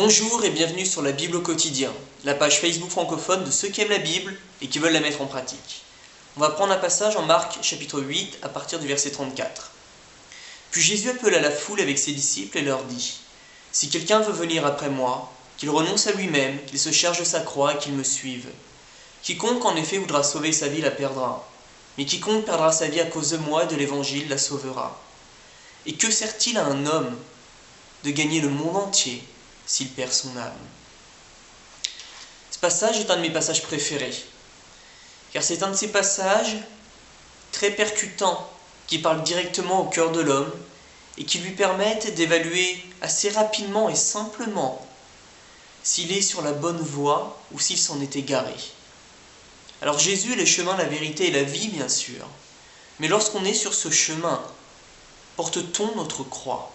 Bonjour et bienvenue sur la Bible au quotidien, la page Facebook francophone de ceux qui aiment la Bible et qui veulent la mettre en pratique. On va prendre un passage en Marc chapitre 8 à partir du verset 34. Puis Jésus appela la foule avec ses disciples et leur dit : « Si quelqu'un veut venir après moi, qu'il renonce à lui-même, qu'il se charge de sa croix et qu'il me suive. Quiconque en effet voudra sauver sa vie la perdra, mais quiconque perdra sa vie à cause de moi et de l'Évangile la sauvera. Et que sert-il à un homme de gagner le monde entier s'il perd son âme ?» Ce passage est un de mes passages préférés, car c'est un de ces passages très percutants qui parlent directement au cœur de l'homme et qui lui permettent d'évaluer assez rapidement et simplement s'il est sur la bonne voie ou s'il s'en est égaré. Alors Jésus est le chemin, la vérité et la vie, bien sûr, mais lorsqu'on est sur ce chemin, porte-t-on notre croix ?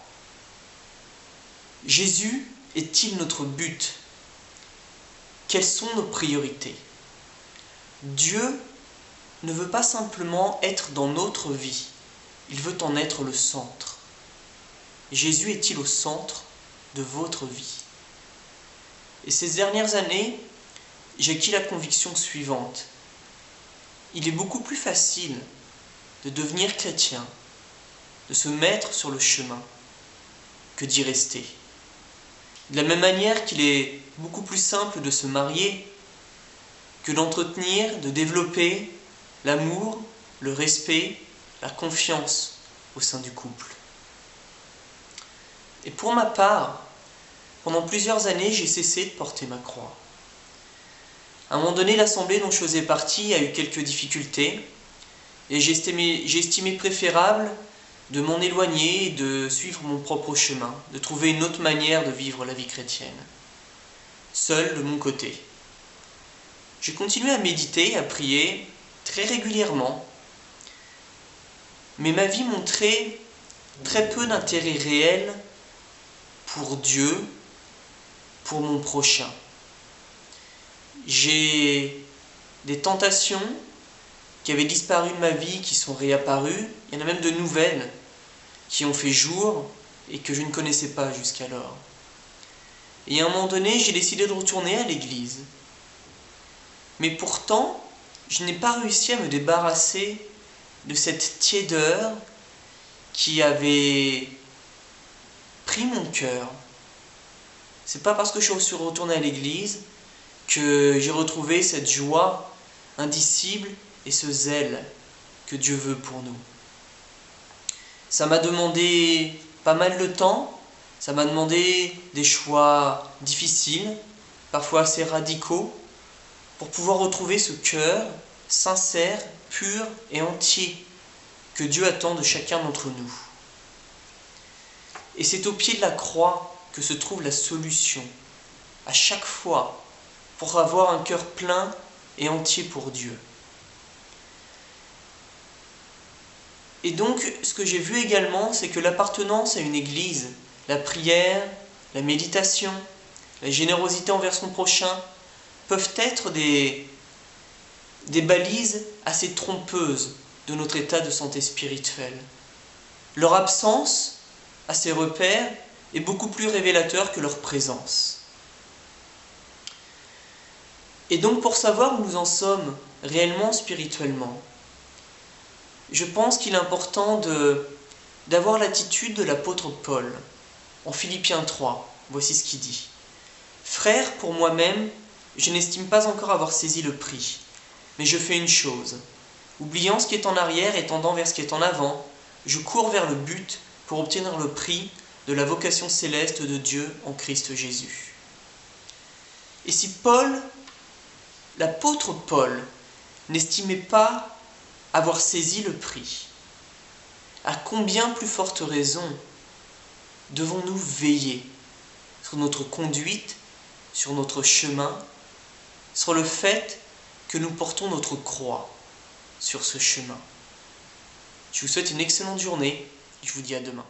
Jésus est-il notre but ? Quelles sont nos priorités ? Dieu ne veut pas simplement être dans notre vie, il veut en être le centre. Jésus est-il au centre de votre vie ? Et ces dernières années, j'ai acquis la conviction suivante. Il est beaucoup plus facile de devenir chrétien, de se mettre sur le chemin, que d'y rester. De la même manière qu'il est beaucoup plus simple de se marier que d'entretenir, de développer l'amour, le respect, la confiance au sein du couple. Et pour ma part, pendant plusieurs années, j'ai cessé de porter ma croix. À un moment donné, l'assemblée dont je faisais partie a eu quelques difficultés et j'ai estimé préférable de m'en éloigner et de suivre mon propre chemin, de trouver une autre manière de vivre la vie chrétienne, seul de mon côté. J'ai continué à méditer, à prier très régulièrement, mais ma vie montrait très peu d'intérêt réel pour Dieu, pour mon prochain. J'ai des tentations qui avaient disparu de ma vie, qui sont réapparues. Il y en a même de nouvelles qui ont fait jour et que je ne connaissais pas jusqu'alors. Et à un moment donné, j'ai décidé de retourner à l'église. Mais pourtant, je n'ai pas réussi à me débarrasser de cette tiédeur qui avait pris mon cœur. C'est pas parce que je suis retourné à l'église que j'ai retrouvé cette joie indicible et ce zèle que Dieu veut pour nous. Ça m'a demandé pas mal de temps, ça m'a demandé des choix difficiles, parfois assez radicaux, pour pouvoir retrouver ce cœur sincère, pur et entier que Dieu attend de chacun d'entre nous. Et c'est au pied de la croix que se trouve la solution, à chaque fois, pour avoir un cœur plein et entier pour Dieu. Et donc, ce que j'ai vu également, c'est que l'appartenance à une église, la prière, la méditation, la générosité envers son prochain, peuvent être des balises assez trompeuses de notre état de santé spirituelle. Leur absence à ces repères est beaucoup plus révélateur que leur présence. Et donc, pour savoir où nous en sommes réellement spirituellement, je pense qu'il est important d'avoir l'attitude de l'apôtre Paul. En Philippiens 3, voici ce qu'il dit. « Frères, pour moi-même, je n'estime pas encore avoir saisi le prix, mais je fais une chose. Oubliant ce qui est en arrière et tendant vers ce qui est en avant, je cours vers le but pour obtenir le prix de la vocation céleste de Dieu en Christ Jésus. » Et si Paul, l'apôtre Paul, n'estimait pas avoir saisi le prix, à combien plus forte raison devons-nous veiller sur notre conduite, sur notre chemin, sur le fait que nous portons notre croix sur ce chemin. Je vous souhaite une excellente journée et je vous dis à demain.